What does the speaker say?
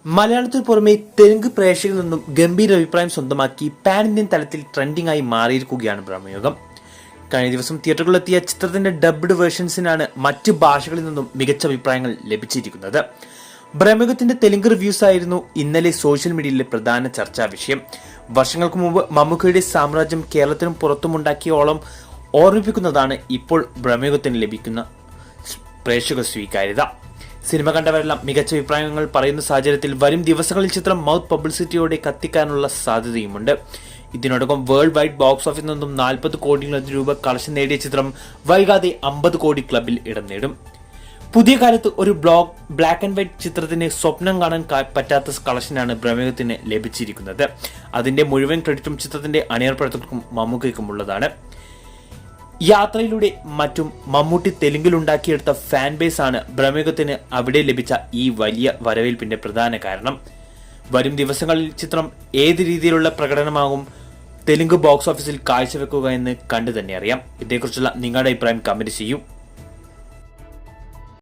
മലയാളത്തിന് പുറമെ തെലുങ്ക് പ്രേക്ഷകരിൽ നിന്നും ഗംഭീര അഭിപ്രായം സ്വന്തമാക്കി പാൻ ഇന്ത്യൻ തലത്തിൽ ട്രെൻഡിംഗ് ആയി മാറിയിരിക്കുകയാണ് ബ്രഹ്മയുഗം. കഴിഞ്ഞ ദിവസം തിയേറ്ററുകളിലെത്തിയ ചിത്രത്തിന്റെ ഡബ്ഡ് വേർഷൻസിനാണ് മറ്റ് ഭാഷകളിൽ നിന്നും മികച്ച അഭിപ്രായങ്ങൾ ലഭിച്ചിരിക്കുന്നത്. ബ്രഹ്മയുഗത്തിന്റെ തെലുങ്ക് റിവ്യൂസ് ആയിരുന്നു ഇന്നലെ സോഷ്യൽ മീഡിയയിലെ പ്രധാന ചർച്ചാ വിഷയം. വർഷങ്ങൾക്ക് മുമ്പ് മമ്മൂക്കയുടെ സാമ്രാജ്യം കേരളത്തിനും പുറത്തുമുണ്ടാക്കിയ ഓളം ഓർമ്മിപ്പിക്കുന്നതാണ് ഇപ്പോൾ ബ്രഹ്മയുഗത്തിന് ലഭിക്കുന്ന പ്രേക്ഷക സ്വീകാര്യത. സിനിമ കണ്ടവരെല്ലാം മികച്ച അഭിപ്രായങ്ങൾ പറയുന്ന സാഹചര്യത്തിൽ വരും ദിവസങ്ങളിൽ ചിത്രം മൗത്ത് പബ്ലിസിറ്റിയോടെ കത്തിക്കാനുള്ള സാധ്യതയുമുണ്ട്. ഇതിനോടൊപ്പം വേൾഡ് വൈഡ് ബോക്സ് ഓഫീസിൽ നിന്നും 40 കോടിയിലധികം രൂപ കളക്ഷൻ നേടിയ ചിത്രം വൈകാതെ 50 കോടി ക്ലബിൽ ഇടം നേടും. പുതിയ കാലത്ത് ഒരു ബ്ലാക്ക് ആൻഡ് വൈറ്റ് ചിത്രത്തിന് സ്വപ്നം കാണാൻ പറ്റാത്ത കളക്ഷനാണ് ബ്രഹ്മയുഗത്തിന് ലഭിച്ചിരിക്കുന്നത്. അതിന്റെ മുഴുവൻ ക്രെഡിറ്റും ചിത്രത്തിന്റെ അണിയർ പ്രവർത്തകർക്കും മമ്മൂക്കയ്ക്കും ഉള്ളതാണ്. യാത്രയിലൂടെ മറ്റും മമ്മൂട്ടി തെലുങ്കിലുണ്ടാക്കിയെടുത്ത ഫാൻ ബേസ് ആണ് ബ്രഹ്മയുഗത്തിന് അവിടെ ലഭിച്ച ഈ വലിയ വരവേൽപ്പിന്റെ പ്രധാന കാരണം. വരും ദിവസങ്ങളിൽ ചിത്രം ഏത് രീതിയിലുള്ള പ്രകടനമാകും തെലുങ്ക് ബോക്സ് ഓഫീസിൽ കാഴ്ചവെക്കുക എന്ന് കണ്ടു തന്നെ അറിയാം. ഇതേക്കുറിച്ചുള്ള നിങ്ങളുടെ അഭിപ്രായം കമന്റ് ചെയ്യൂ.